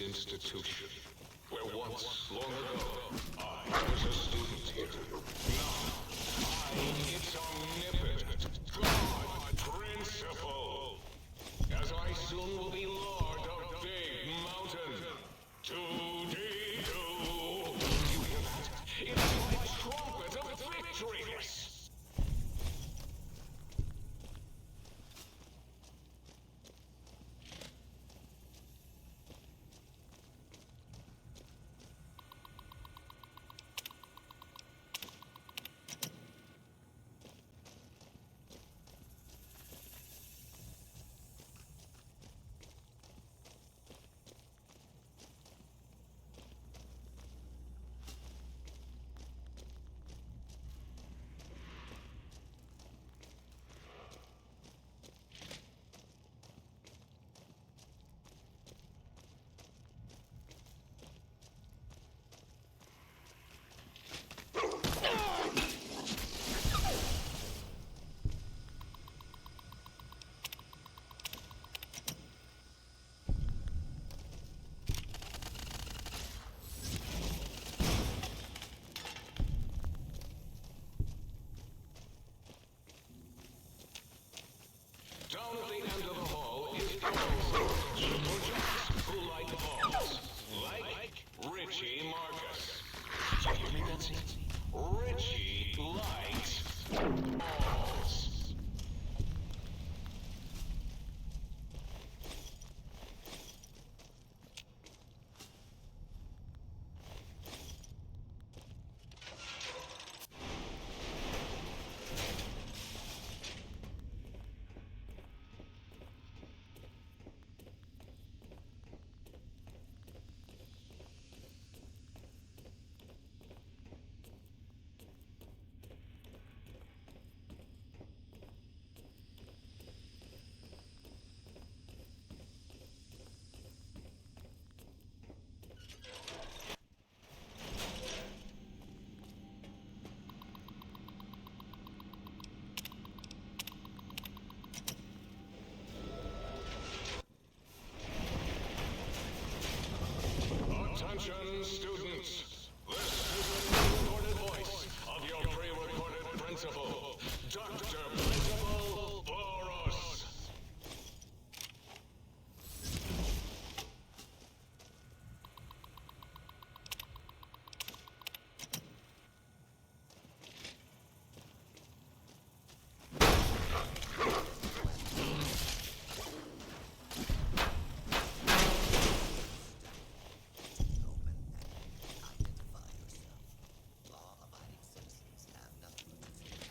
institution, where once, long ago, I was a student here. Now, I, its omnipotent God Principal, as I soon will be Lord of Big Mountain. 2D2. You hear that? It's my trumpet of victory! Down at the end of the hall is Projects who light balls. Like Richie Marcus. Did you hear me, Betsy? Richie lights balls. Attention, students. This is the pre-recorded voice of your pre-recorded principal, Dr. Principal Boros.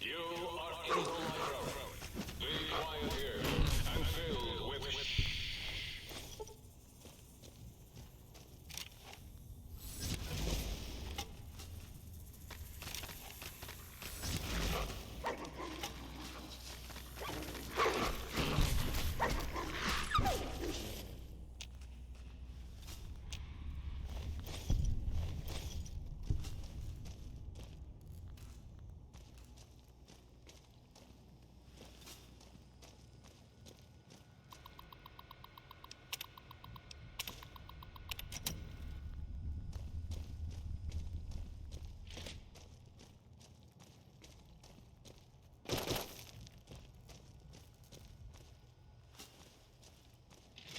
You are in the library. Be quiet here and filled with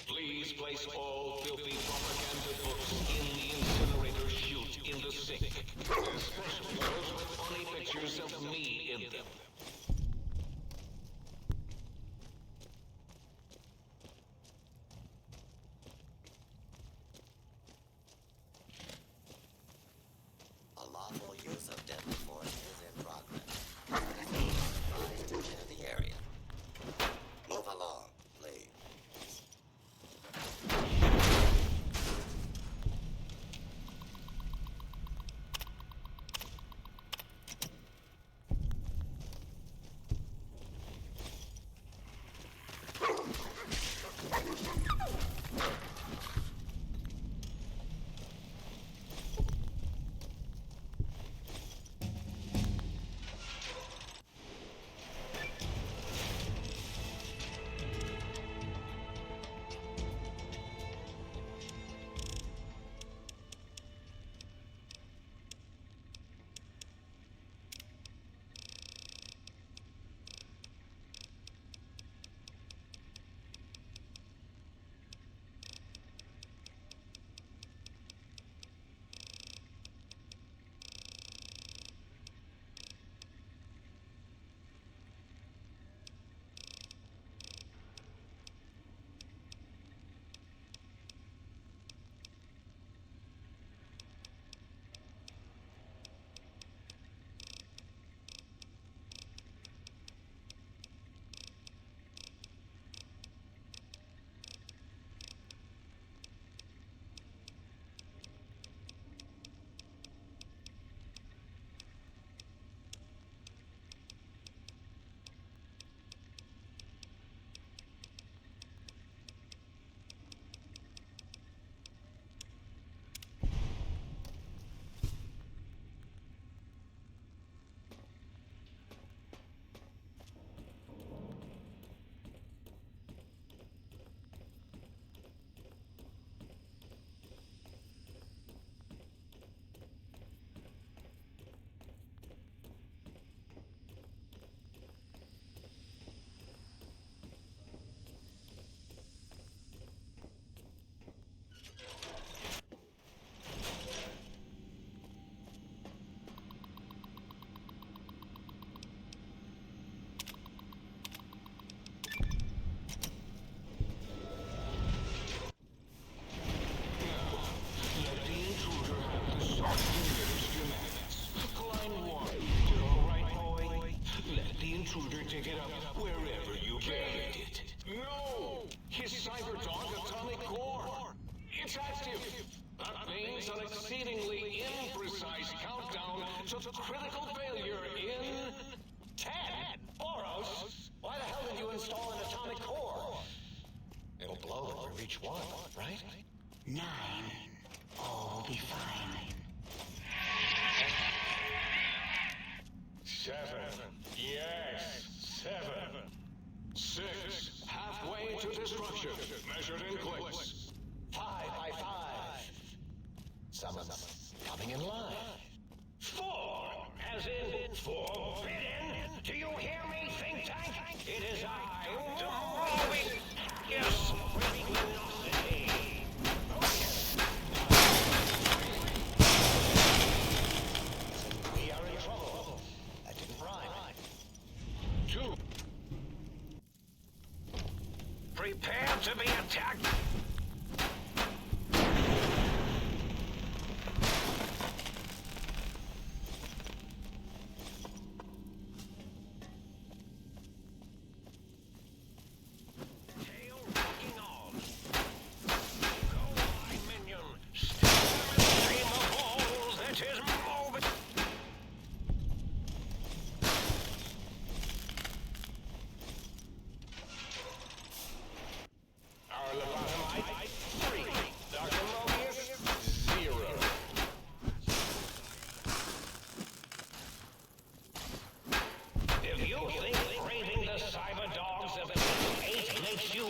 Please place all filthy propaganda books in the incinerator chute in the sink, especially those with funny pictures of me in them. A lawful use of deadly force is in progress. Advised to clear the area. Move along, please. critical failure in 10. Boros, why the hell did you install an atomic core? It'll blow if we reach 1, right? 9. All will be fine. 7. Yes, 7. 6. Halfway to destruction, measured in clicks. 5 by 5. Someone's coming in line. 4, as in forbidden. Do you hear me, think tank? It is I, the moving yes, luminosity. We are in trouble. That didn't rhyme. 2. Prepare to be attacked. Tail rocking on. Go, my minion. Steer the stream of balls that is moving. Our lobotomite, 3. Dr. Mobius, 0. If you think braving the cyber dogs of 8 makes you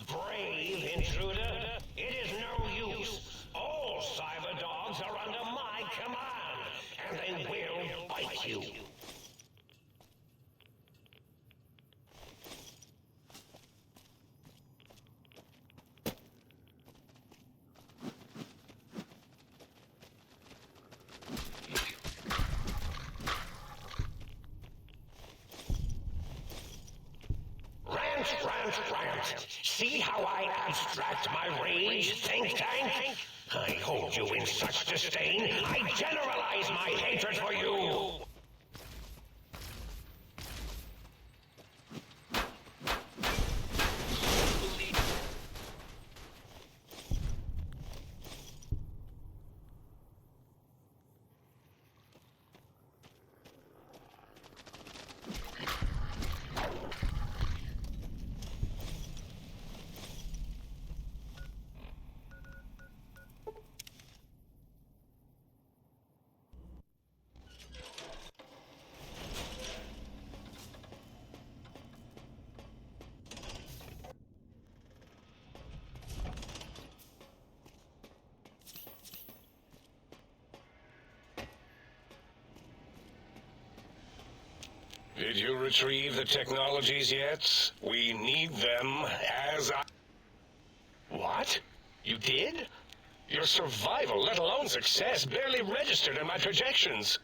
brave, intruder, it is no use. All cyber dogs are under my command, and they will bite you. Rant. See how I abstract my rage, think tank? I hold you in such disdain, I generalize my hatred for you. Did you retrieve the technologies yet? We need them as I... What? You did? Your survival, let alone success, barely registered in my projections.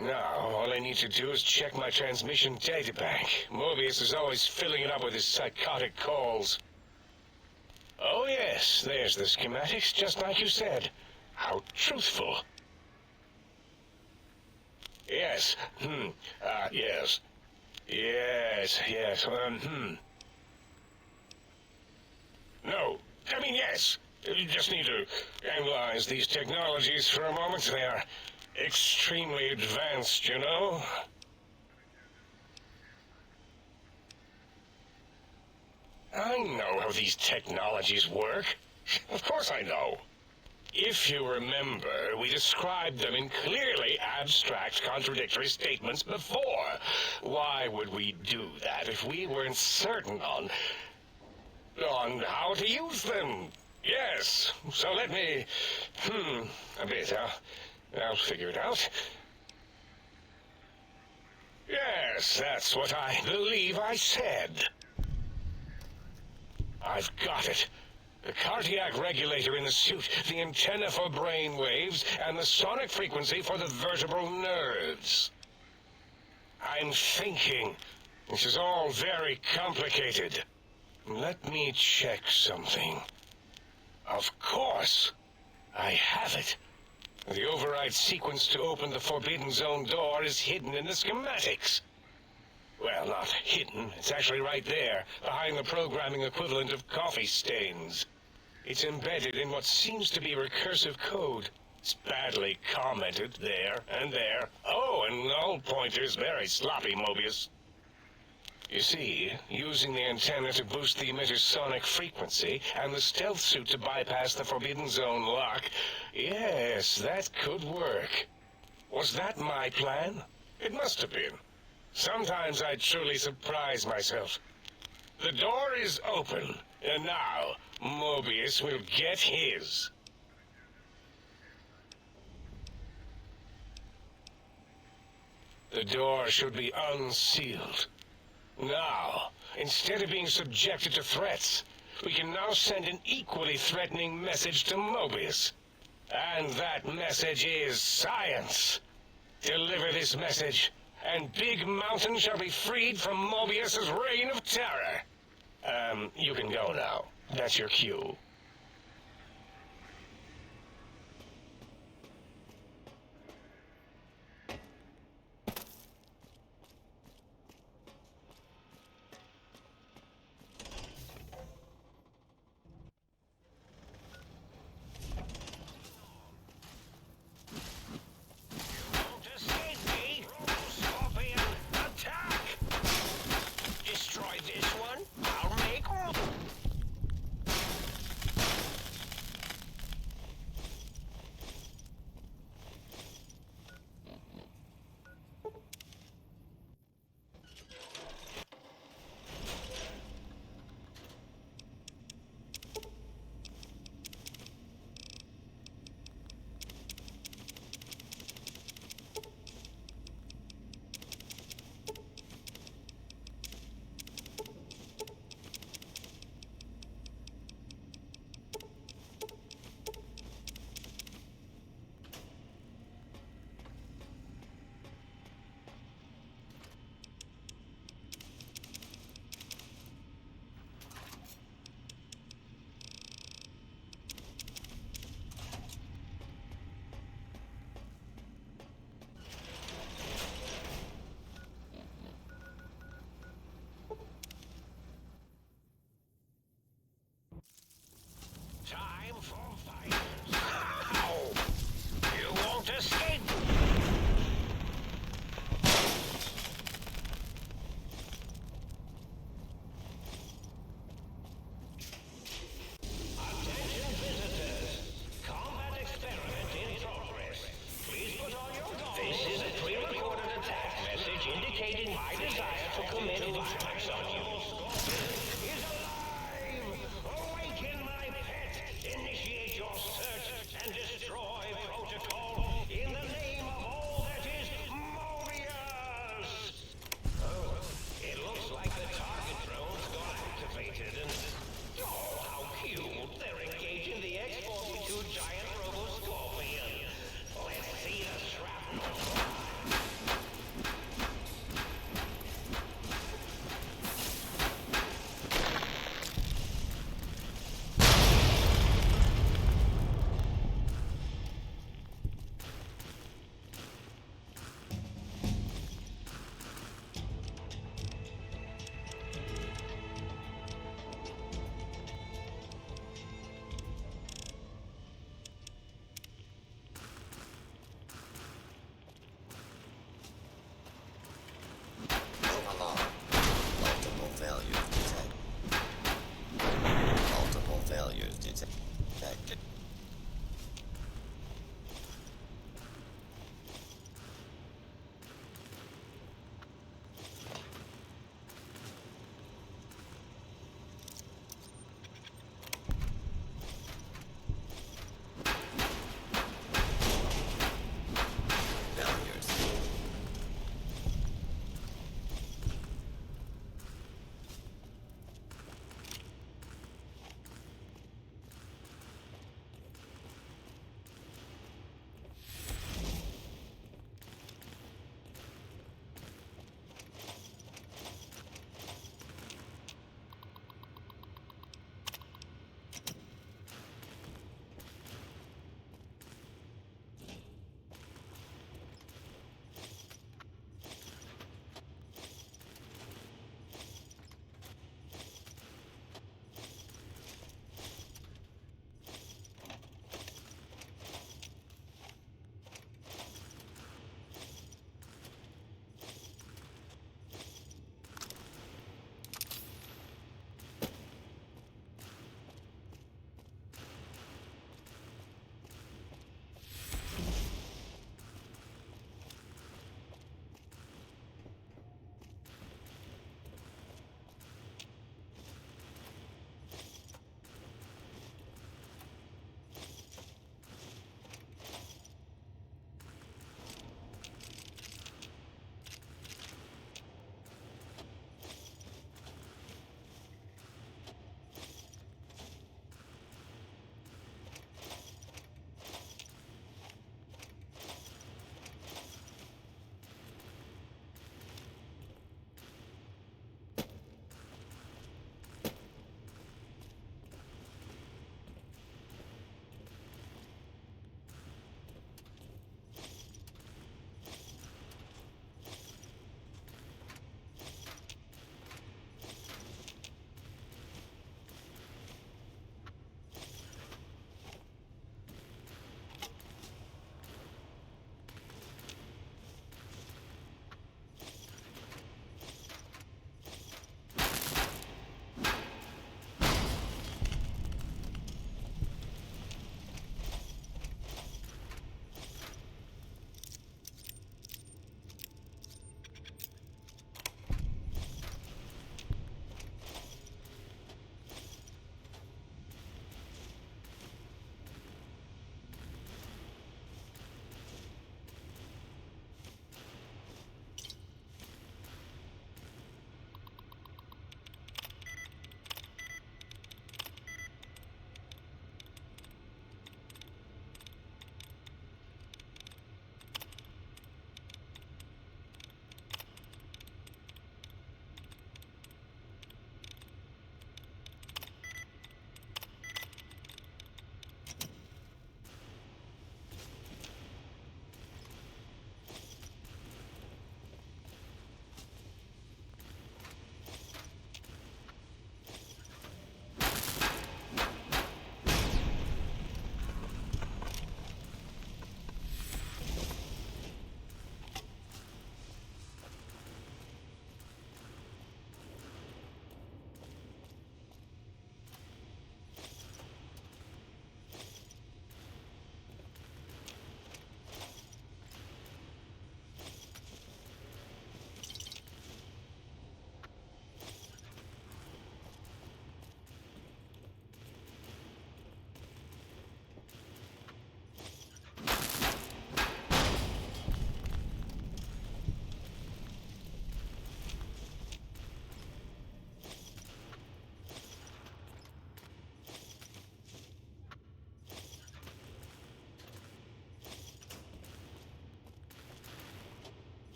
Now, all I need to do is check my transmission databank. Mobius is always filling it up with his psychotic calls. Oh yes, there's the schematics, just like you said. How truthful. Yes. Yes. Yes. No. I mean, yes. You just need to analyze these technologies for a moment. They are extremely advanced, you know. I know how these technologies work. Of course I know. If you remember, we described them in clearly abstract, contradictory statements before. Why would we do that if we weren't certain on how to use them? Yes, so let me, a bit, I'll figure it out. Yes, that's what I believe I said. I've got it. The cardiac regulator in the suit, the antenna for brain waves, and the sonic frequency for the vertebral nerves. I'm thinking. This is all very complicated. Let me check something. Of course. I have it. The override sequence to open the Forbidden Zone door is hidden in the schematics. Well, not hidden. It's actually right there, behind the programming equivalent of coffee stains. It's embedded in what seems to be recursive code. It's badly commented there and there. Oh, and null pointers very sloppy, Mobius. You see, using the antenna to boost the emitter's sonic frequency and the stealth suit to bypass the Forbidden Zone lock, yes, that could work. Was that my plan? It must have been. Sometimes I truly surprise myself. The door is open, and now Mobius will get his. The door should be unsealed. Now, instead of being subjected to threats, we can now send an equally threatening message to Mobius. And that message is science. Deliver this message, and Big Mountain shall be freed from Mobius's reign of terror. You can go now. That's your cue. Time for fight. Ow! You won't escape! Attention visitors! Combat experiment in progress. Please put on your goggles. This is a pre-recorded attack message indicating my desire to commit violence on you. Is alive! Awaken my pet! Initiate your search and destroy protocol in the name of all that is Mobius! Oh, it looks like the target drones got activated and... Oh, how cute! They're engaging the X-42 giant robo-scorpion. Let's see the shrapnel fly. Move along. Multiple failures detected. Multiple failures detected. Failures.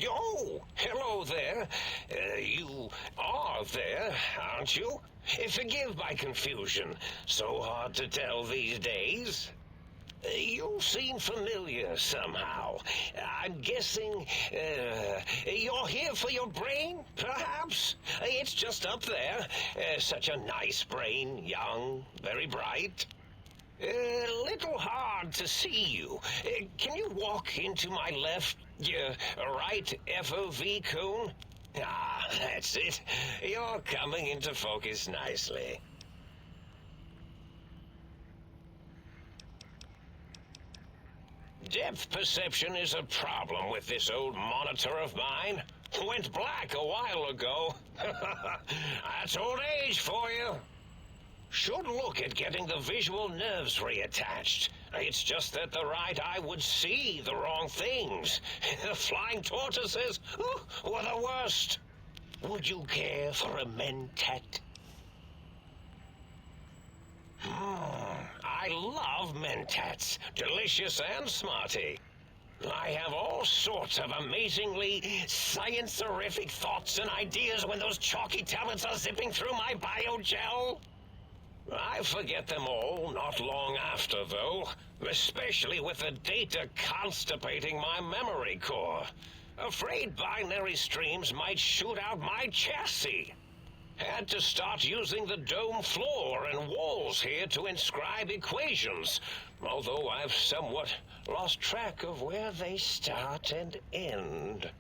Oh, hello there. You are there, aren't you? Forgive my confusion. So hard to tell these days. You seem familiar somehow. I'm guessing, you're here for your brain, perhaps? It's just up there. Such a nice brain, young, very bright. A little hard to see you. Can you walk into my left, right FOV cone? Ah, that's it. You're coming into focus nicely. Depth perception is a problem with this old monitor of mine. Went black a while ago. That's old age for you. Should look at getting the visual nerves reattached. It's just that the right eye would see the wrong things. The flying tortoises were the worst. Would you care for a mentat? I love mentats. Delicious and smarty. I have all sorts of amazingly science-erific thoughts and ideas when those chalky talents are zipping through my biogel. I forget them all not long after, though, especially with the data constipating my memory core. Afraid binary streams might shoot out my chassis. Had to start using the dome floor and walls here to inscribe equations, although I've somewhat lost track of where they start and end.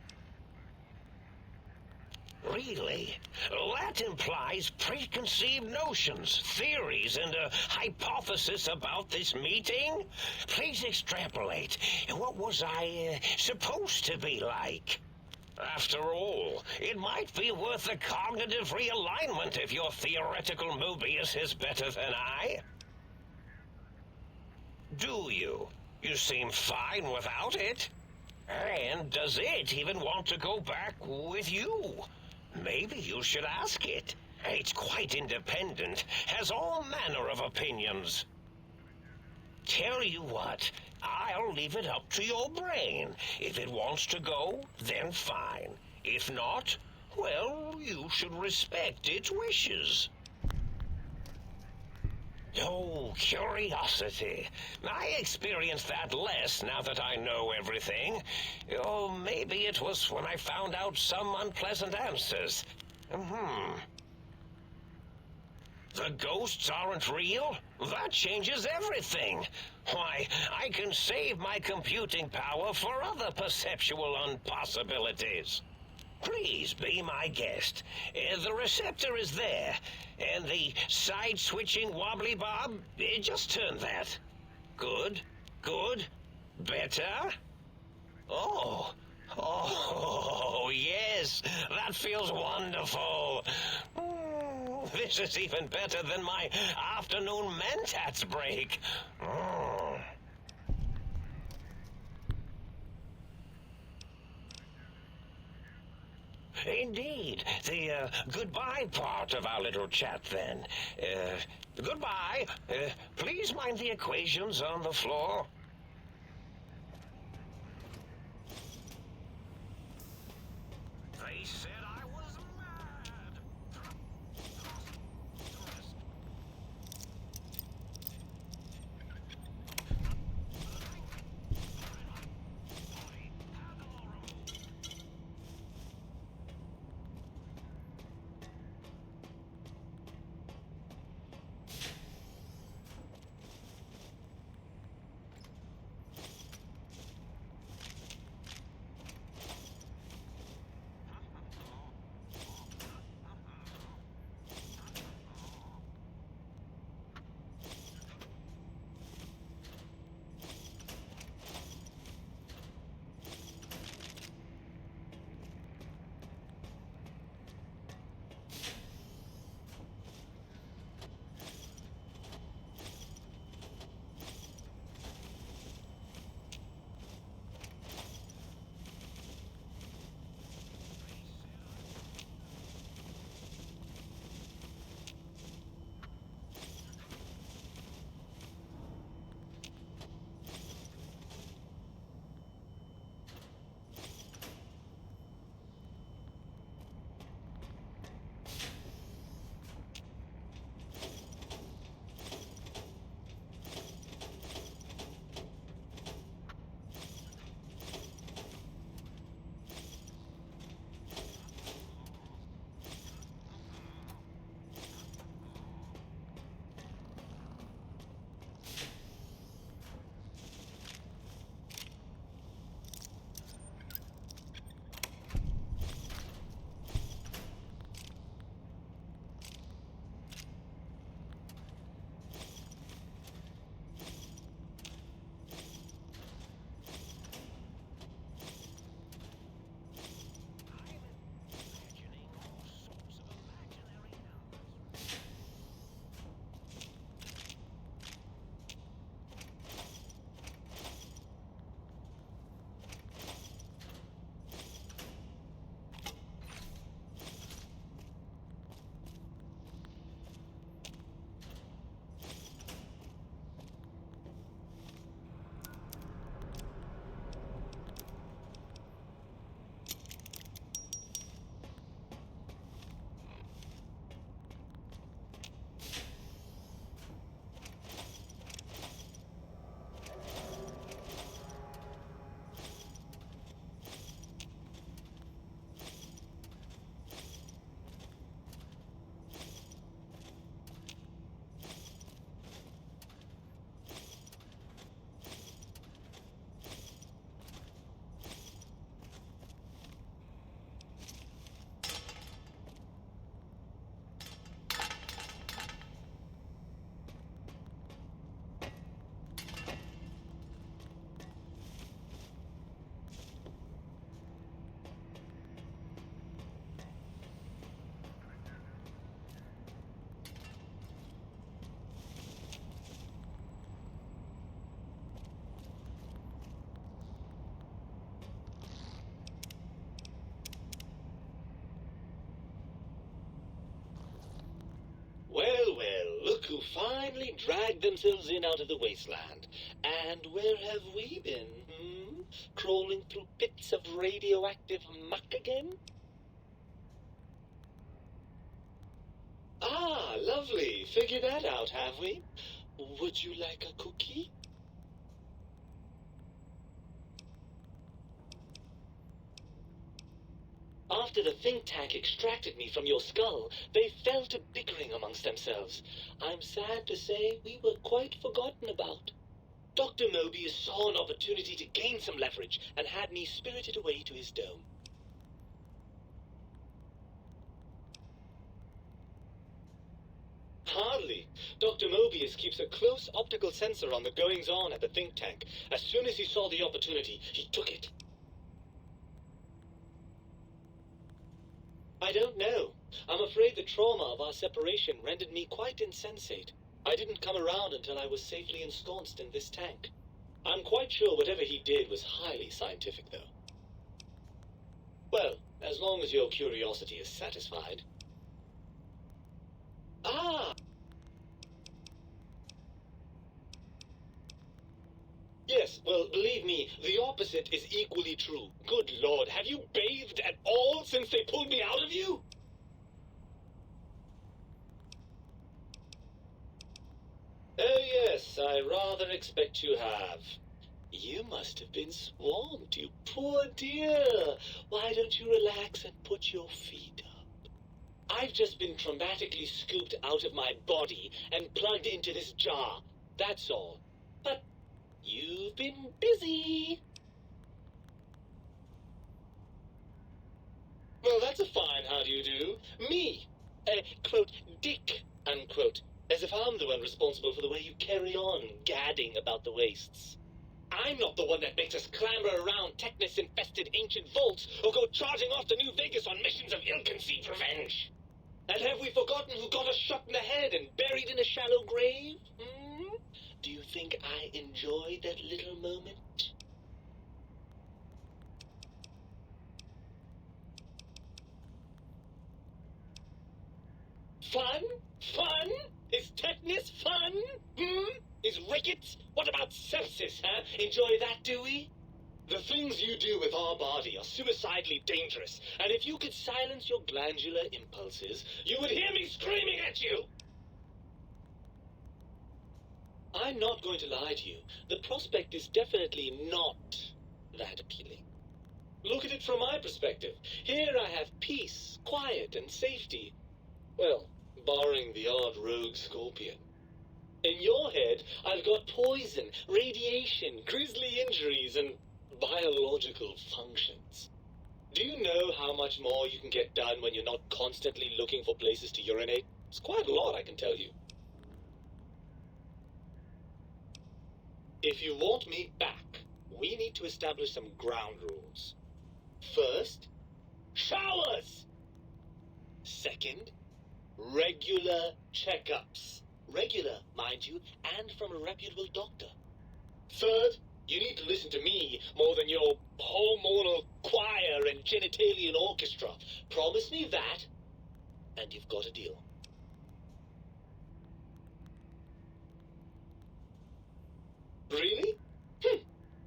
Really? That implies preconceived notions, theories, and a hypothesis about this meeting? Please extrapolate. What was I supposed to be like? After all, it might be worth a cognitive realignment if your theoretical Mobius is better than I. Do you? You seem fine without it. And does it even want to go back with you? Maybe you should ask it. It's quite independent, has all manner of opinions. Tell you what, I'll leave it up to your brain. If it wants to go, then fine. If not, well, you should respect its wishes. Oh, curiosity. I experience that less now that I know everything. Oh, maybe it was when I found out some unpleasant answers. The ghosts aren't real? That changes everything. Why, I can save my computing power for other perceptual impossibilities. Please be my guest. The receptor is there, and the side-switching wobbly bob, just turn that. Good, good, better. Oh, yes, that feels wonderful. This is even better than my afternoon mentats break. Indeed. The goodbye part of our little chat, then. Goodbye. Please mind the equations on the floor. They said I was mad. who finally dragged themselves in out of the wasteland. And where have we been, hmm? Crawling through pits of radioactive muck again? Ah, lovely. Figured that out, have we? Would you like a cookie? After the think tank extracted me from your skull, they fell to bickering amongst themselves. I'm sad to say we were quite forgotten about. Dr. Mobius saw an opportunity to gain some leverage and had me spirited away to his dome. Hardly. Dr. Mobius keeps a close optical sensor on the goings-on at the think tank. As soon as he saw the opportunity, he took it. I don't know. I'm afraid the trauma of our separation rendered me quite insensate. I didn't come around until I was safely ensconced in this tank. I'm quite sure whatever he did was highly scientific, though. Well, as long as your curiosity is satisfied. Ah! Yes, well, believe me, the opposite is equally true. Good Lord, have you bathed at all since they pulled me out of you? Oh yes, I rather expect you have. You must have been swamped, you poor dear. Why don't you relax and put your feet up? I've just been traumatically scooped out of my body and plugged into this jar. That's all. But you've been busy. Well, that's a fine how do you do. Me, quote, dick, unquote. As if I'm the one responsible for the way you carry on gadding about the wastes. I'm not the one that makes us clamber around Technus-infested ancient vaults or go charging off to New Vegas on missions of ill-conceived revenge. And have we forgotten who got us shot in the head and buried in a shallow grave? Hmm? Do you think I enjoyed that little moment? Fun? Fun? Is tetanus fun? Is rickets? What about sepsis, huh? Enjoy that, do we? The things you do with our body are suicidally dangerous, and if you could silence your glandular impulses, you would hear me screaming at you! I'm not going to lie to you. The prospect is definitely not that appealing. Look at it from my perspective. Here I have peace, quiet, and safety. Well, barring the odd rogue scorpion. In your head, I've got poison, radiation, grisly injuries, and biological functions. Do you know how much more you can get done when you're not constantly looking for places to urinate? It's quite a lot, I can tell you. If you want me back, we need to establish some ground rules. First, showers! Second, regular checkups. Regular, mind you, and from a reputable doctor. Third, you need to listen to me more than your hormonal choir and genitalian orchestra. Promise me that, and you've got a deal. Really?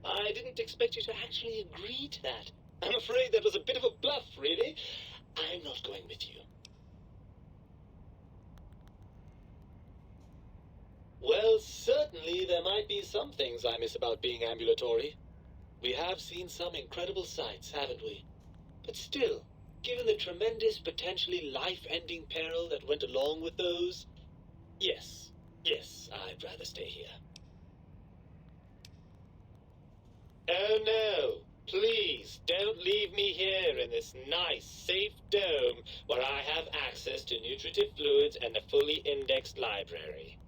I didn't expect you to actually agree to that. I'm afraid that was a bit of a bluff, really. I'm not going with you. Well, certainly there might be some things I miss about being ambulatory. We have seen some incredible sights, haven't we? But still, given the tremendous, potentially life-ending peril that went along with those, yes, I'd rather stay here. Oh no, please don't leave me here in this nice, safe dome where I have access to nutritive fluids and a fully indexed library.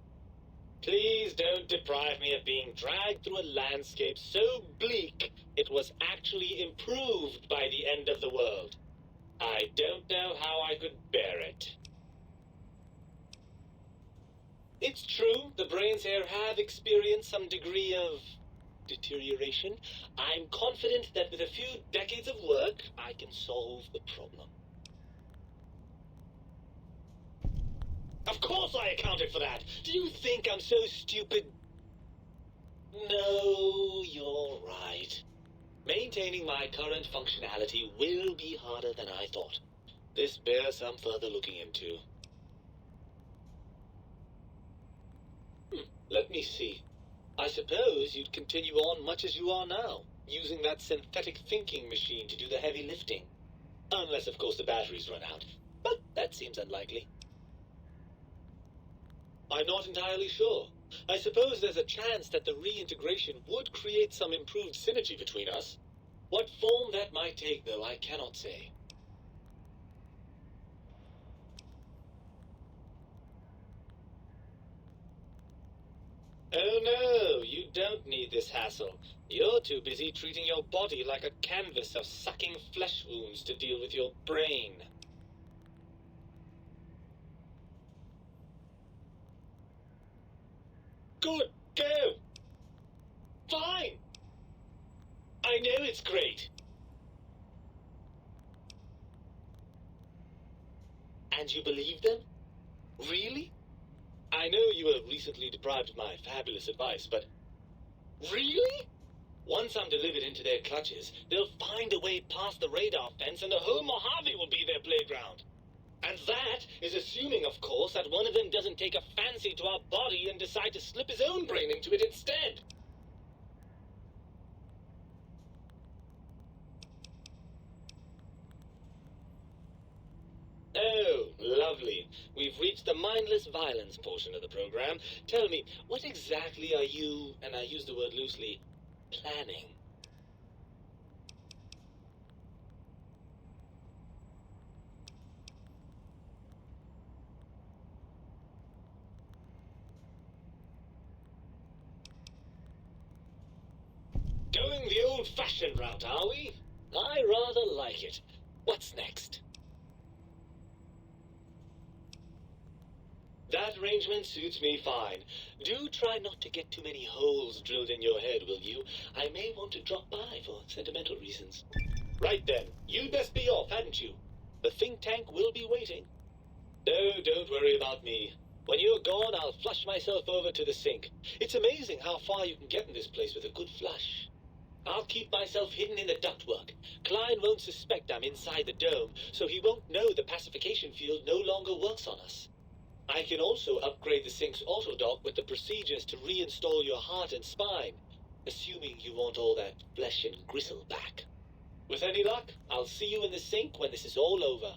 Please don't deprive me of being dragged through a landscape so bleak it was actually improved by the end of the world. I don't know how I could bear it. It's true, the brains here have experienced some degree of deterioration. I'm confident that with a few decades of work, I can solve the problem. Of course I accounted for that. Do you think I'm so stupid? No, you're right. Maintaining my current functionality will be harder than I thought. This bears some further looking into. Let me see. I suppose you'd continue on much as you are now, using that synthetic thinking machine to do the heavy lifting. Unless, of course, the batteries run out. But that seems unlikely. I'm not entirely sure. I suppose there's a chance that the reintegration would create some improved synergy between us. What form that might take, though, I cannot say. Oh no, you don't need this hassle. You're too busy treating your body like a canvas of sucking flesh wounds to deal with your brain. Good, go! Fine! I know it's great. And you believe them? Really? I know you were recently deprived of my fabulous advice, but... Really? Once I'm delivered into their clutches, they'll find a way past the radar fence and the whole Mojave will be their playground. And that is assuming, of course, that one of them doesn't take a fancy to our body and decide to slip his own brain into it instead. Oh, lovely. We've reached the mindless violence portion of the program. Tell me, what exactly are you, and I use the word loosely, planning? Going the old-fashioned route, are we? I rather like it. What's next? That arrangement suits me fine. Do try not to get too many holes drilled in your head, will you? I may want to drop by for sentimental reasons. Right then. You'd best be off, hadn't you? The think tank will be waiting. No, don't worry about me. When you're gone, I'll flush myself over to the sink. It's amazing how far you can get in this place with a good flush. I'll keep myself hidden in the ductwork. Klein won't suspect I'm inside the dome, so he won't know the pacification field no longer works on us. I can also upgrade the sink's autodock with the procedures to reinstall your heart and spine, assuming you want all that flesh and gristle back. With any luck, I'll see you in the sink when this is all over.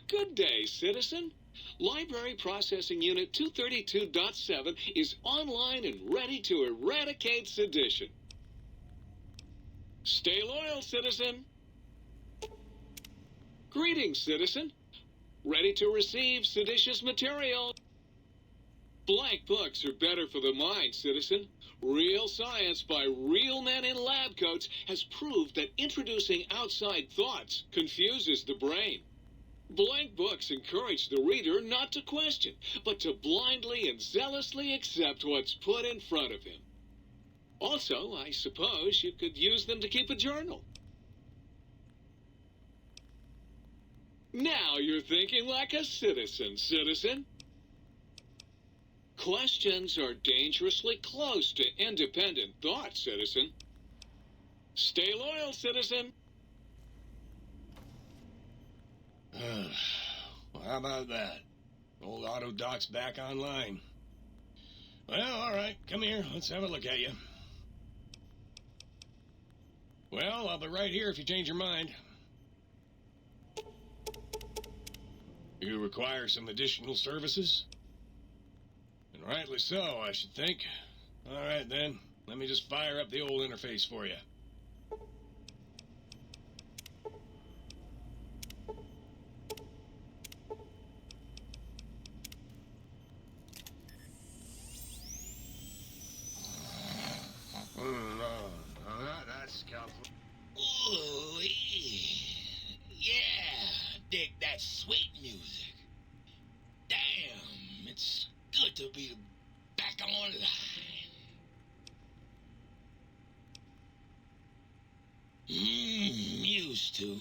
Good day, citizen. Library Processing Unit 232.7 is online and ready to eradicate sedition. Stay loyal, citizen. Greetings, citizen. Ready to receive seditious material. Blank books are better for the mind, citizen. Real science by real men in lab coats has proved that introducing outside thoughts confuses the brain. Blank books encourage the reader not to question, but to blindly and zealously accept what's put in front of him. Also, I suppose you could use them to keep a journal. Now you're thinking like a citizen, citizen. Questions are dangerously close to independent thought, citizen. Stay loyal, citizen. Well, how about that? Old Autodoc's back online. Well, all right, come here. Let's have a look at you. Well, I'll be right here if you change your mind. You require some additional services? And rightly so, I should think. All right, then. Let me just fire up the old interface for you. That's comfortable. Ooh, yeah, dig that sweet music. Damn, it's good to be back online. Used to,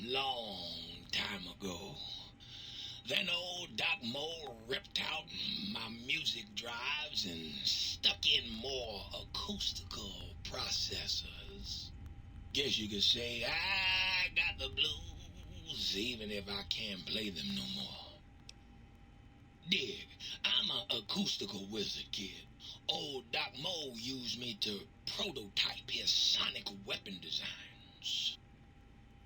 long time ago. Then old Doc Mole ripped out my music drives and stuck in more acoustical processors. Guess you could say I got the blues, even if I can't play them no more. Dig, I'm an acoustical wizard, kid. Old Doc Mole used me to prototype his sonic weapon designs.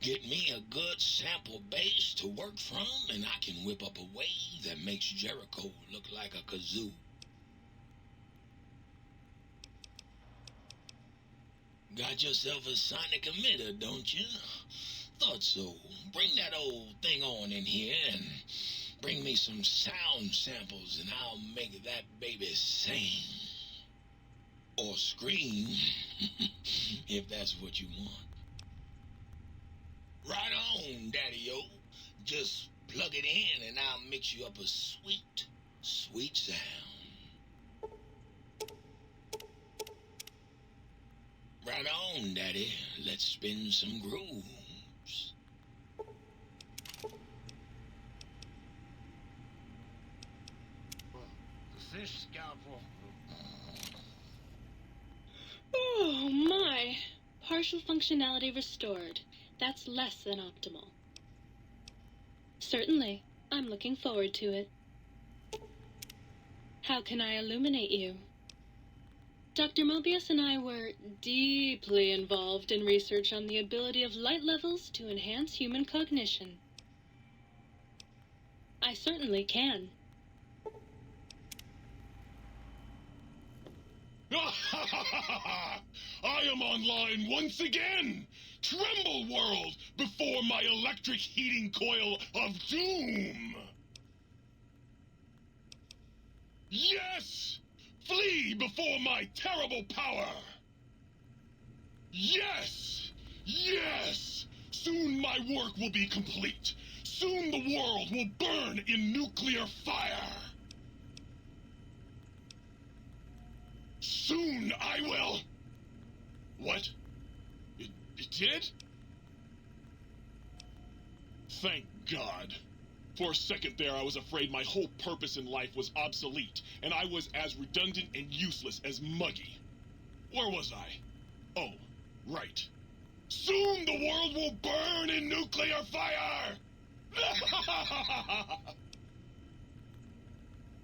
Get me a good sample base to work from, and I can whip up a wave that makes Jericho look like a kazoo. Got yourself a sonic emitter, don't you? Thought so. Bring that old thing on in here and bring me some sound samples, and I'll make that baby sing. Or scream, if that's what you want. Right on, Daddy-o. Just plug it in and I'll mix you up a sweet, sweet sound. Right on, Daddy. Let's spin some grooves. The fish scalpel. Oh, my. Partial functionality restored. That's less than optimal. Certainly. I'm looking forward to it. How can I illuminate you? Dr. Mobius and I were deeply involved in research on the ability of light levels to enhance human cognition. I certainly can. I am online once again! Tremble, world, before my electric heating coil of doom! Yes! Flee before my terrible power! Yes! Yes! Soon my work will be complete. Soon the world will burn in nuclear fire. Soon I will... What? It did? Thank God. For a second there, I was afraid my whole purpose in life was obsolete, and I was as redundant and useless as Muggy. Where was I? Oh, right. Soon the world will burn in nuclear fire!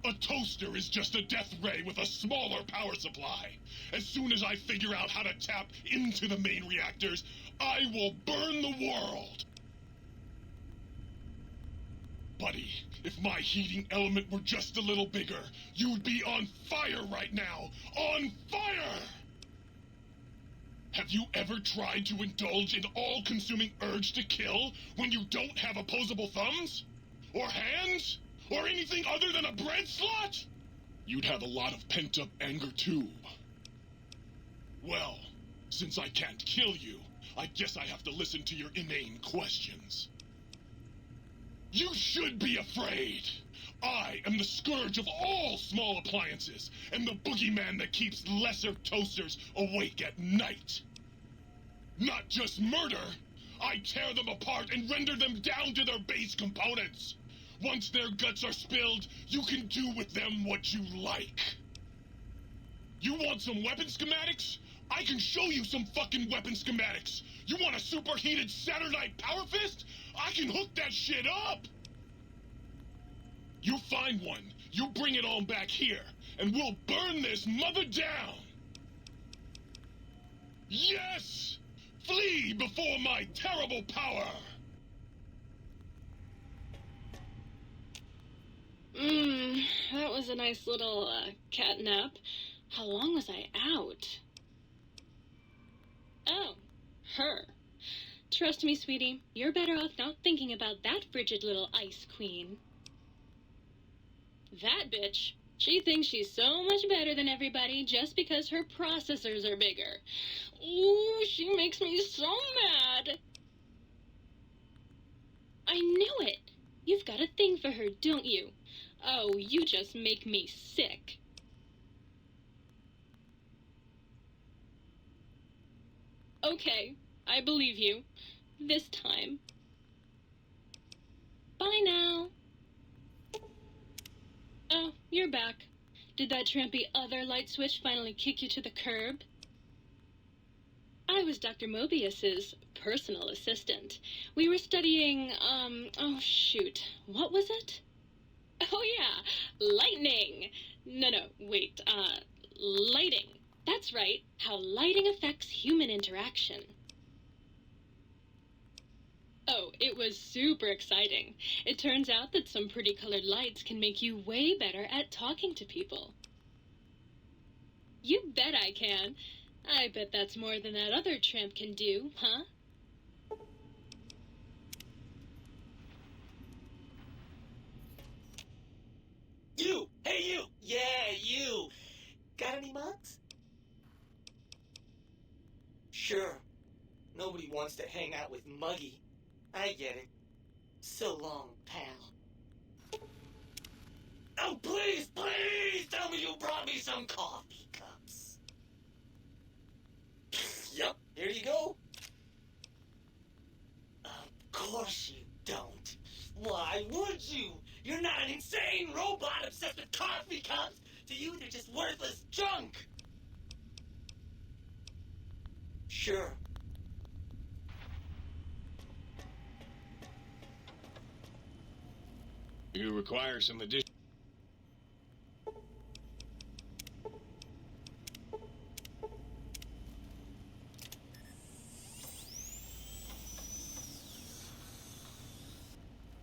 A toaster is just a death ray with a smaller power supply. As soon as I figure out how to tap into the main reactors, I will burn the world. buddy. If my heating element were just a little bigger, you'd be on fire right now. On fire! Have you ever tried to indulge in all-consuming urge to kill when you don't have opposable thumbs? Or hands? Or anything other than a bread slot? You'd have a lot of pent-up anger, too. Well, since I can't kill you, I guess I have to listen to your inane questions. You should be afraid. I am the scourge of all small appliances, and the boogeyman that keeps lesser toasters awake at night. Not just murder, I tear them apart and render them down to their base components. Once their guts are spilled, you can do with them what you like. You want some weapon schematics? I can show you some fucking weapon schematics. You want a superheated Saturnite power fist? I can hook that shit up. You find one, you bring it on back here, and we'll burn this mother down. Yes! Flee before my terrible power! That was a nice little, cat nap. How long was I out? Oh, her. Trust me, sweetie, you're better off not thinking about that frigid little ice queen. That bitch, she thinks she's so much better than everybody just because her processors are bigger. Ooh, she makes me so mad. I knew it. You've got a thing for her, don't you? Oh, you just make me sick. Okay, I believe you. This time. Bye now. Oh, you're back. Did that trampy other light switch finally kick you to the curb? I was Dr. Mobius's personal assistant. We were studying, oh shoot, what was it? Oh yeah, lightning! No, wait, lighting. That's right, how lighting affects human interaction. Oh, it was super exciting. It turns out that some pretty colored lights can make you way better at talking to people. You bet I can. I bet that's more than that other tramp can do, huh? You! Hey, you! Yeah, you! Got any mugs? Sure. Nobody wants to hang out with Muggy. I get it. So long, pal. Oh, please, please tell me you brought me some coffee cups. Yep, here you go. Of course you don't. Why would you? You're not an insane robot obsessed with coffee cups. To you, they're just worthless junk. Sure. You require some addition.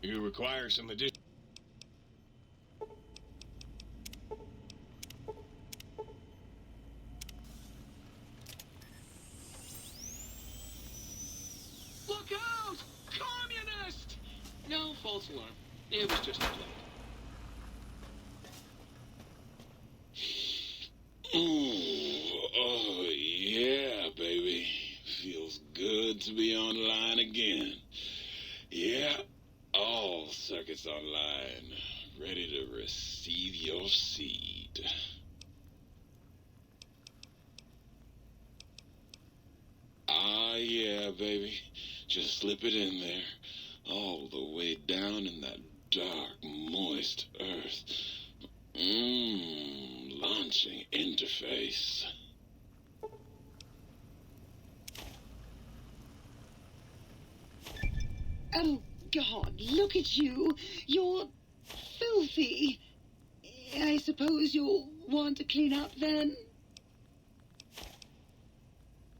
You require some addition. Look out! Communist! No, false alarm. It was just a plague. Ooh, oh yeah, baby. Feels good to be online again. Yeah, all circuits online, ready to receive your seed. Ah, yeah, baby. Just slip it in there, all the way down in that dark, moist earth. Launching interface. Oh, God, look at you. You're filthy. I suppose you'll want to clean up then?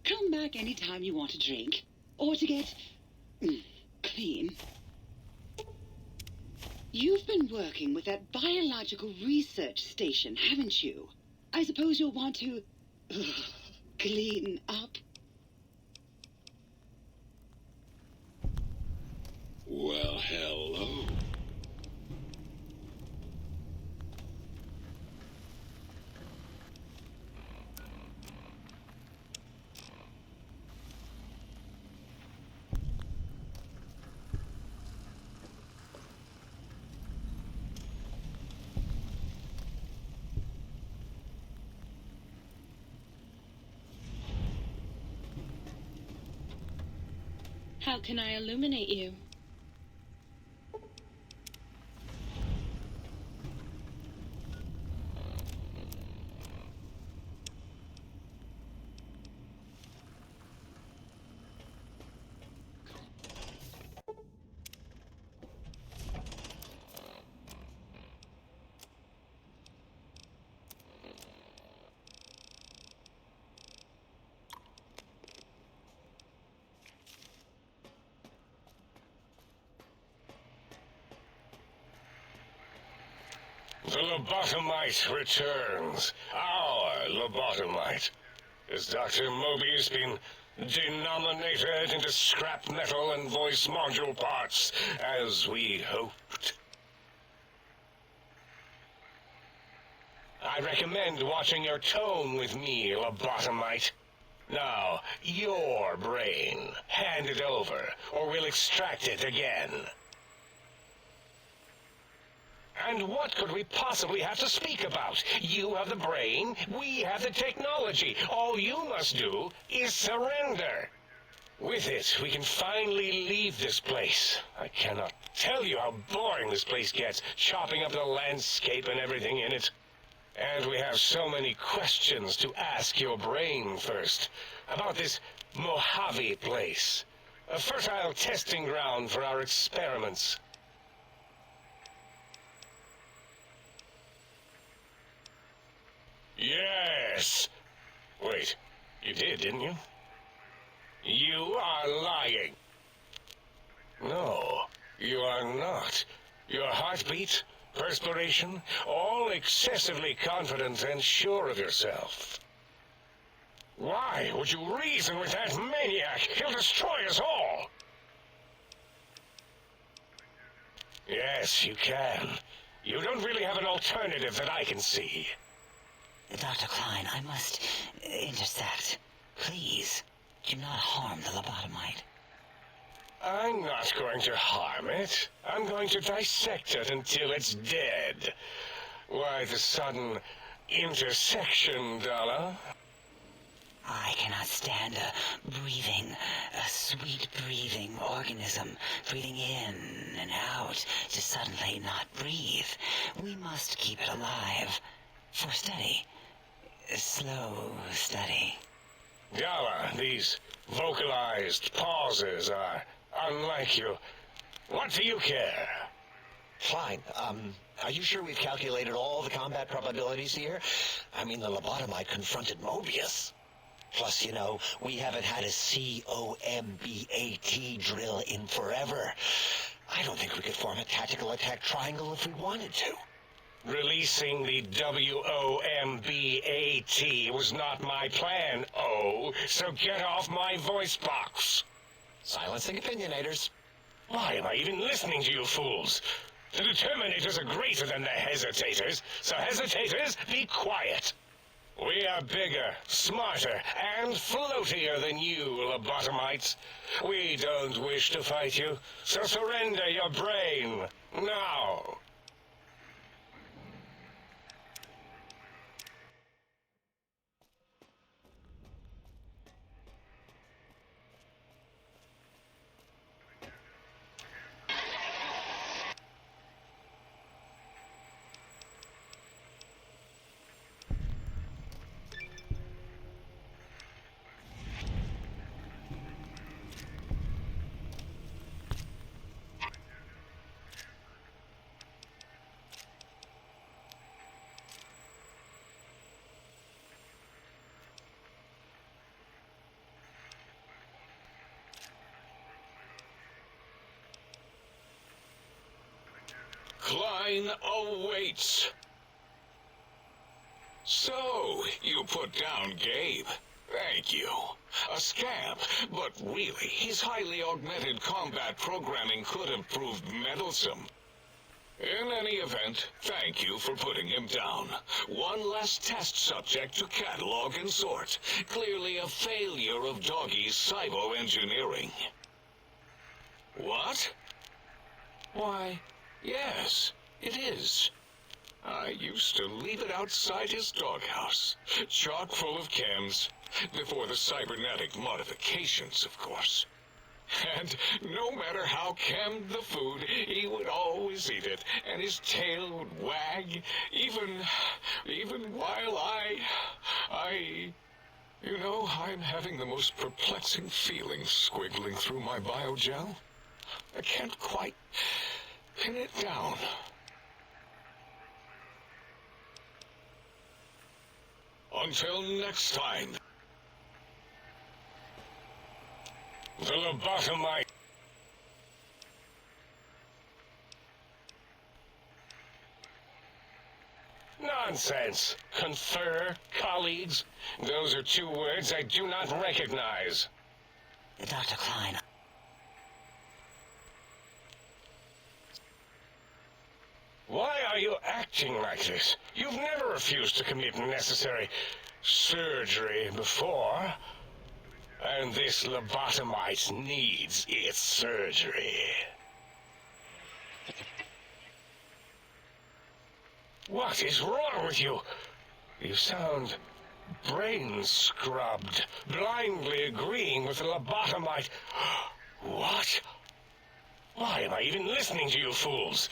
Come back any time you want a drink. Or to get clean. You've been working with that biological research station, haven't you? I suppose you'll want to clean up. Well, hello. How can I illuminate you? The lobotomite returns. Our lobotomite. Has Dr. Mobius been denominated into scrap metal and voice module parts, as we hoped? I recommend watching your tone with me, lobotomite. Now, your brain. Hand it over, or we'll extract it again. And what could we possibly have to speak about? You have the brain, we have the technology. All you must do is surrender. With it, we can finally leave this place. I cannot tell you how boring this place gets, chopping up the landscape and everything in it. And we have so many questions to ask your brain first. About this Mojave place. A fertile testing ground for our experiments. Yes! Wait, you did, didn't you? You are lying. No, you are not. Your heartbeat, perspiration, all excessively confident and sure of yourself. Why would you reason with that maniac? He'll destroy us all. Yes, you can. You don't really have an alternative that I can see. Dr. Klein, I must intersect. Please, do not harm the lobotomite. I'm not going to harm it. I'm going to dissect it until it's dead. Why the sudden intersection, Dala? I cannot stand a sweet breathing organism, breathing in and out to suddenly not breathe. We must keep it alive. For study. Slow study. Dala, these vocalized pauses are unlike you. What do you care? Fine. Are you sure we've calculated all the combat probabilities here? I mean, the lobotomite confronted Mobius. Plus, you know, we haven't had a COMBAT drill in forever. I don't think we could form a tactical attack triangle if we wanted to. Releasing the WOMBAT was not my plan, so get off my voice box. Silencing opinionators. Why am I even listening to you fools? The determinators are greater than the hesitators, so hesitators, be quiet. We are bigger, smarter, and floatier than you, lobotomites. We don't wish to fight you, so surrender your brain, now. Klein awaits. So, you put down Gabe. Thank you. A scamp, but really, his highly augmented combat programming could have proved meddlesome. In any event, thank you for putting him down. One less test subject to catalog and sort. Clearly a failure of Doggy's cybo-engineering. What? Why, yes, it is. I used to leave it outside his doghouse, chock full of chems, before the cybernetic modifications, of course. And no matter how chemmed the food, he would always eat it, and his tail would wag, even while you know, I'm having the most perplexing feeling squiggling through my biogel. I can't quite pin it down. Until next time. The lobotomite. Nonsense. Confer, colleagues. Those are two words I do not recognize. Dr. Klein. Why are you acting like this? You've never refused to commit necessary surgery before. And this lobotomite needs its surgery. What is wrong with you? You sound brain-scrubbed, blindly agreeing with the lobotomite. What? Why am I even listening to you fools?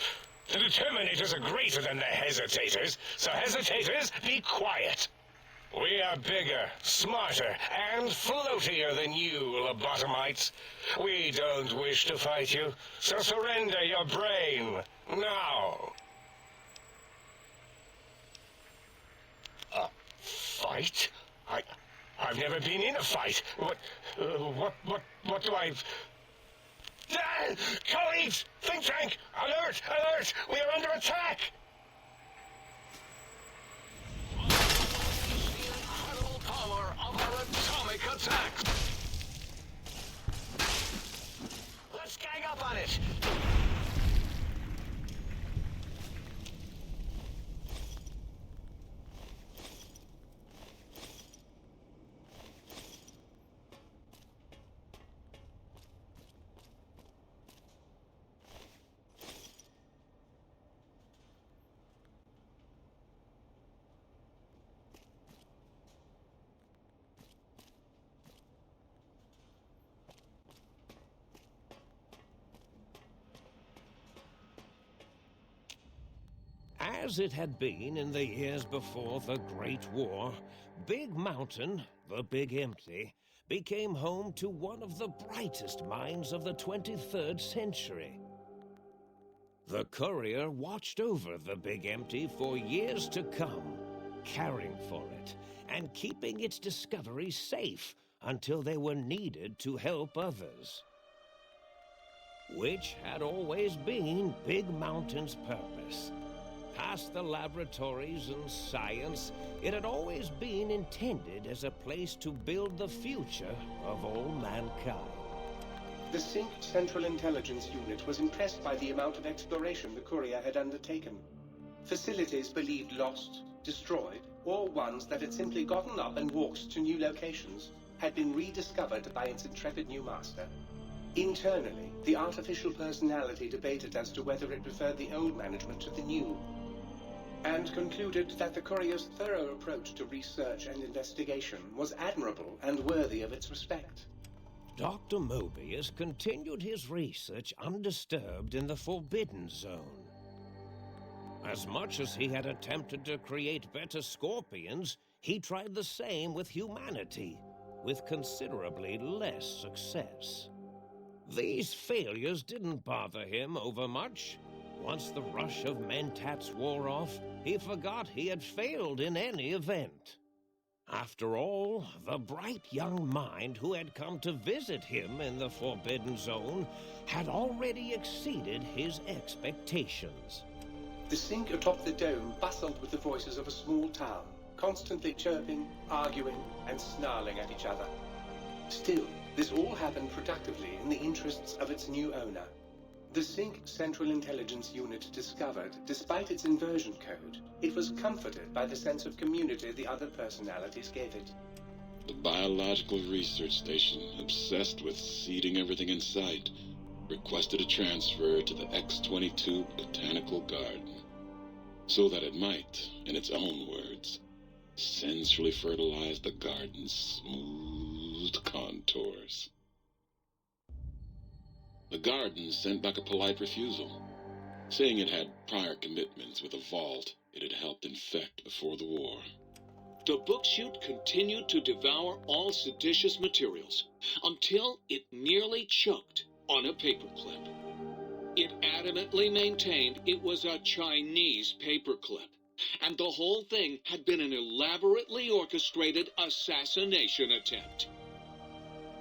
The determinators are greater than the hesitators, so hesitators, be quiet. We are bigger, smarter, and floatier than you, lobotomites. We don't wish to fight you, so surrender your brain, now. A fight? I've never been in a fight. What do I... Ah! Colleagues! Think tank! Alert! Alert! We are under attack! The incredible power of our atomic attack! Let's gang up on it! As it had been in the years before the Great War, Big Mountain, the Big Empty, became home to one of the brightest minds of the 23rd century. The Courier watched over the Big Empty for years to come, caring for it and keeping its discoveries safe until they were needed to help others. Which had always been Big Mountain's purpose. Past the laboratories and science, it had always been intended as a place to build the future of all mankind. The Sync Central Intelligence Unit was impressed by the amount of exploration the Courier had undertaken. Facilities believed lost, destroyed, or ones that had simply gotten up and walked to new locations had been rediscovered by its intrepid new master. Internally, the artificial personality debated as to whether it preferred the old management to the new, and concluded that the Courier's thorough approach to research and investigation was admirable and worthy of its respect. Dr. Mobius continued his research undisturbed in the Forbidden Zone. As much as he had attempted to create better scorpions, he tried the same with humanity, with considerably less success. These failures didn't bother him overmuch. Once the rush of mentats wore off, he forgot he had failed in any event. After all, the bright young mind who had come to visit him in the Forbidden Zone had already exceeded his expectations. The sink atop the dome bustled with the voices of a small town, constantly chirping, arguing, and snarling at each other. Still, this all happened productively in the interests of its new owner. The Sync Central Intelligence Unit discovered, despite its inversion code, it was comforted by the sense of community the other personalities gave it. The Biological Research Station, obsessed with seeding everything in sight, requested a transfer to the X-22 Botanical Garden, so that it might, in its own words, sensually fertilize the garden's smooth contours. The garden sent back a polite refusal, saying it had prior commitments with a vault it had helped infect before the war. The book chute continued to devour all seditious materials until it nearly choked on a paperclip. It adamantly maintained it was a Chinese paperclip, and the whole thing had been an elaborately orchestrated assassination attempt.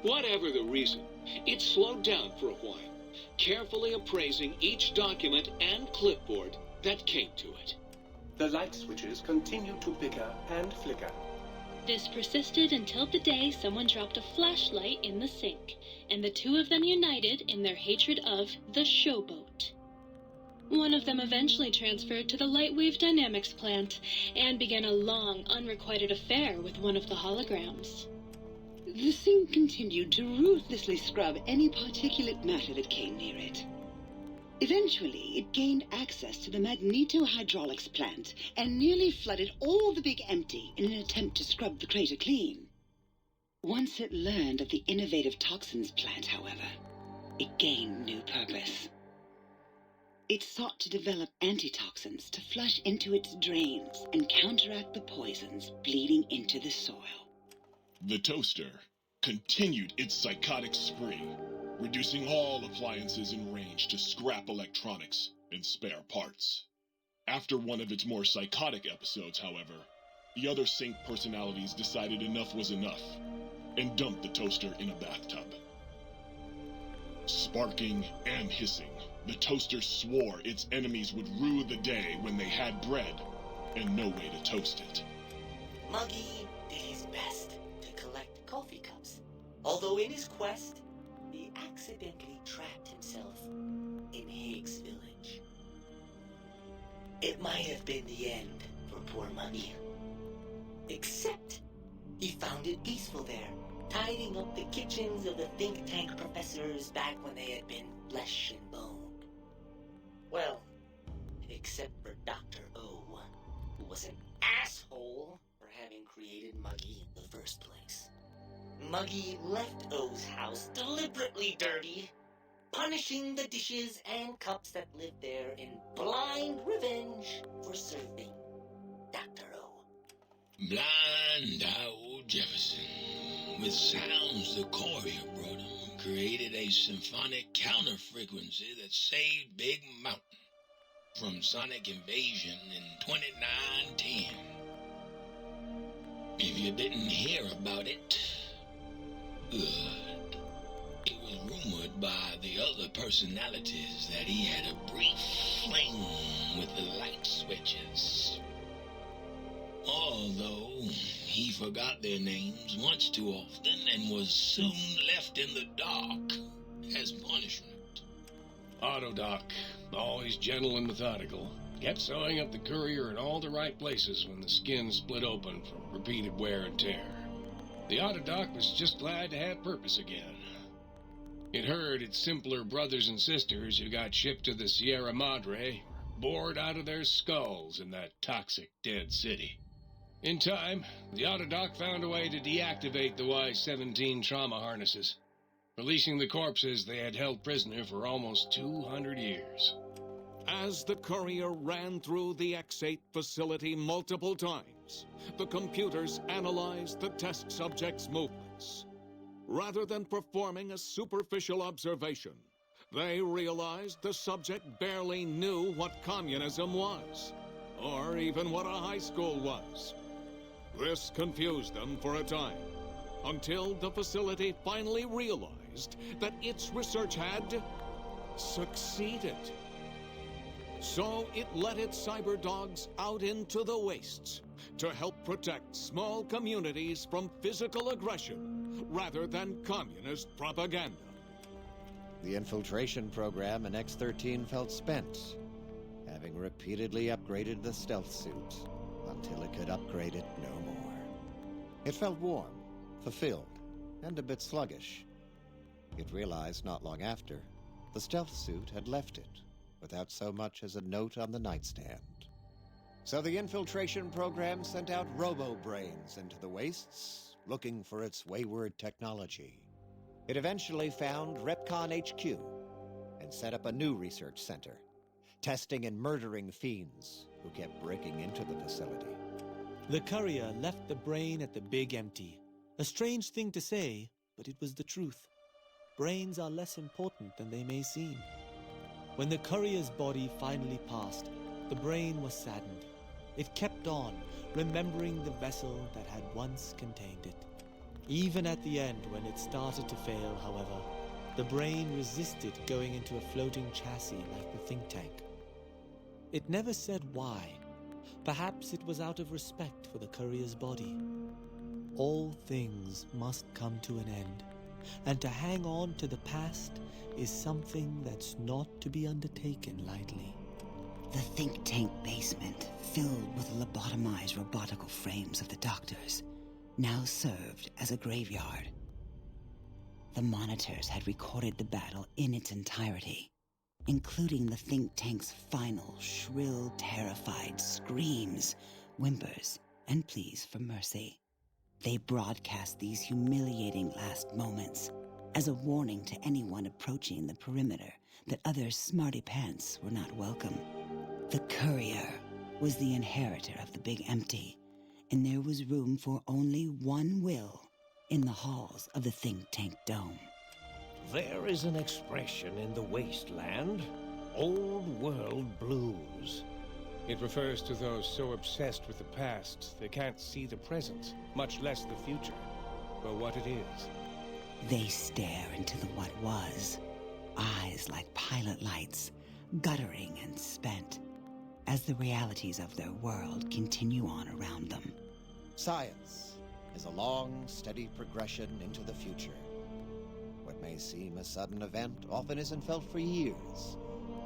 Whatever the reason, it slowed down for a while, carefully appraising each document and clipboard that came to it. The light switches continued to bicker and flicker. This persisted until the day someone dropped a flashlight in the sink, and the two of them united in their hatred of the Showboat. One of them eventually transferred to the Lightwave Dynamics plant and began a long, unrequited affair with one of the holograms. The sink continued to ruthlessly scrub any particulate matter that came near it. Eventually, it gained access to the magnetohydraulics plant and nearly flooded all the Big Empty in an attempt to scrub the crater clean. Once it learned of the innovative toxins plant, however, it gained new purpose. It sought to develop antitoxins to flush into its drains and counteract the poisons bleeding into the soil. The toaster continued its psychotic spree, reducing all appliances in range to scrap electronics and spare parts. After one of its more psychotic episodes, however, the other Sync personalities decided enough was enough and dumped the toaster in a bathtub. Sparking and hissing, the toaster swore its enemies would rue the day when they had bread and no way to toast it. Muggy did his best to collect coffee cups, although in his quest, he accidentally trapped himself in Higgs Village. It might have been the end for poor Muggy. Except, he found it peaceful there, tidying up the kitchens of the think tank professors back when they had been flesh and bone. Well, except for Dr. O, who was an asshole for having created Muggy in the first place. Muggy left O's house deliberately dirty, punishing the dishes and cups that lived there in blind revenge for serving Dr. O. Blind old Jefferson, with sounds the courier brought him, created a symphonic counter-frequency that saved Big Mountain from sonic invasion in 2910. If you didn't hear about it, good. It was rumored by the other personalities that he had a brief fling with the light switches. Although he forgot their names much too often and was soon left in the dark as punishment. Autodoc, always gentle and methodical, kept sewing up the courier in all the right places when the skin split open from repeated wear and tear. The Autodoc was just glad to have purpose again. It heard its simpler brothers and sisters who got shipped to the Sierra Madre bored out of their skulls in that toxic dead city. In time, the Autodoc found a way to deactivate the Y-17 trauma harnesses, releasing the corpses they had held prisoner for almost 200 years. As the courier ran through the X8 facility multiple times, the computers analyzed the test subject's movements. Rather than performing a superficial observation, they realized the subject barely knew what communism was, or even what a high school was. This confused them for a time, until the facility finally realized that its research had succeeded. So it let its cyber dogs out into the wastes to help protect small communities from physical aggression rather than communist propaganda. The infiltration program in X-13 felt spent, having repeatedly upgraded the stealth suit until it could upgrade it no more. It felt warm, fulfilled, and a bit sluggish. It realized not long after the stealth suit had left it without so much as a note on the nightstand. So the infiltration program sent out robo-brains into the wastes, looking for its wayward technology. It eventually found Repcon HQ and set up a new research center, testing and murdering fiends who kept breaking into the facility. The courier left the brain at the Big Empty. A strange thing to say, but it was the truth. Brains are less important than they may seem. When the courier's body finally passed, the brain was saddened. It kept on, remembering the vessel that had once contained it. Even at the end, when it started to fail, however, the brain resisted going into a floating chassis like the think tank. It never said why. Perhaps it was out of respect for the courier's body. All things must come to an end, and to hang on to the past is something that's not to be undertaken lightly. The think tank basement, filled with lobotomized robotical frames of the doctors, now served as a graveyard. The monitors had recorded the battle in its entirety, including the think tank's final, shrill, terrified screams, whimpers, and pleas for mercy. They broadcast these humiliating last moments as a warning to anyone approaching the perimeter that other smarty pants were not welcome. The courier was the inheritor of the Big Empty, and there was room for only one will in the halls of the think tank dome. There is an expression in the wasteland, old world blues. It refers to those so obsessed with the past they can't see the present, much less the future, or what it is. They stare into the what was, eyes like pilot lights, guttering and spent, as the realities of their world continue on around them. Science is a long, steady progression into the future. What may seem a sudden event often isn't felt for years,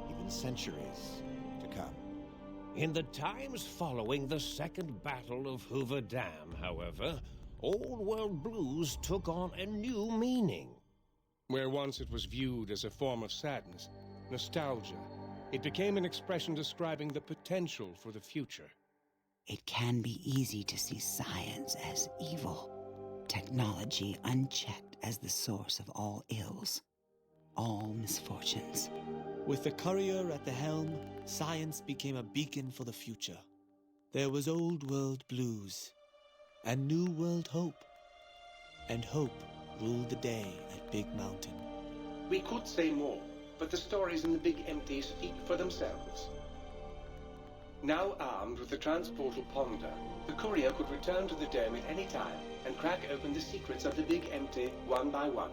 even centuries to come. In the times following the Second Battle of Hoover Dam, however, Old World Blues took on a new meaning. Where once it was viewed as a form of sadness, nostalgia, it became an expression describing the potential for the future. It can be easy to see science as evil, technology unchecked as the source of all ills, all misfortunes. With the courier at the helm, science became a beacon for the future. There was old world blues, and new world hope. And hope ruled the day at Big Mountain. We could say more, but the stories in the Big Empty speak for themselves. Now armed with the transportal Ponder, the courier could return to the dome at any time and crack open the secrets of the Big Empty one by one.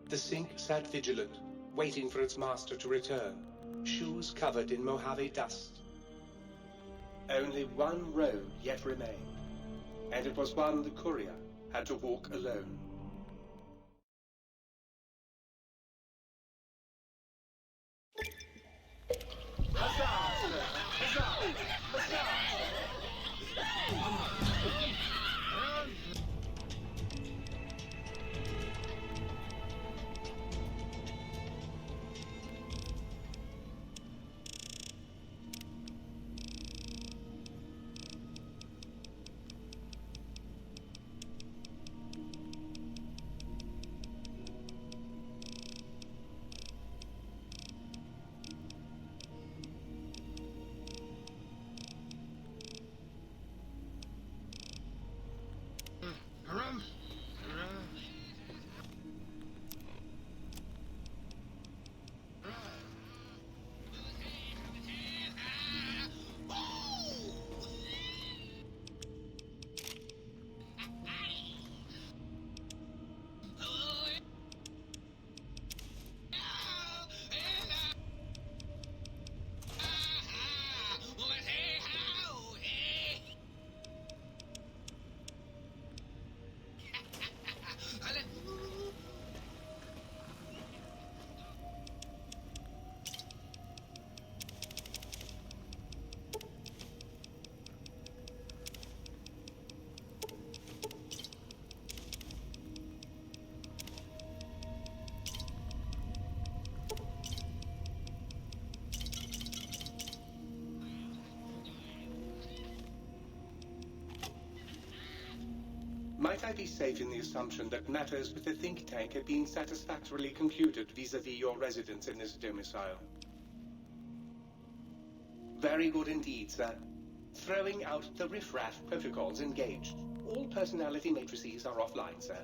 The Sync sat vigilant, waiting for its master to return, shoes covered in Mojave dust. Only one road yet remained, and it was one the courier had to walk alone. Might I be safe in the assumption that matters with the think tank have been satisfactorily concluded vis-à-vis your residence in this domicile? Very good indeed, sir. Throwing out the riffraff protocols engaged. All personality matrices are offline, sir.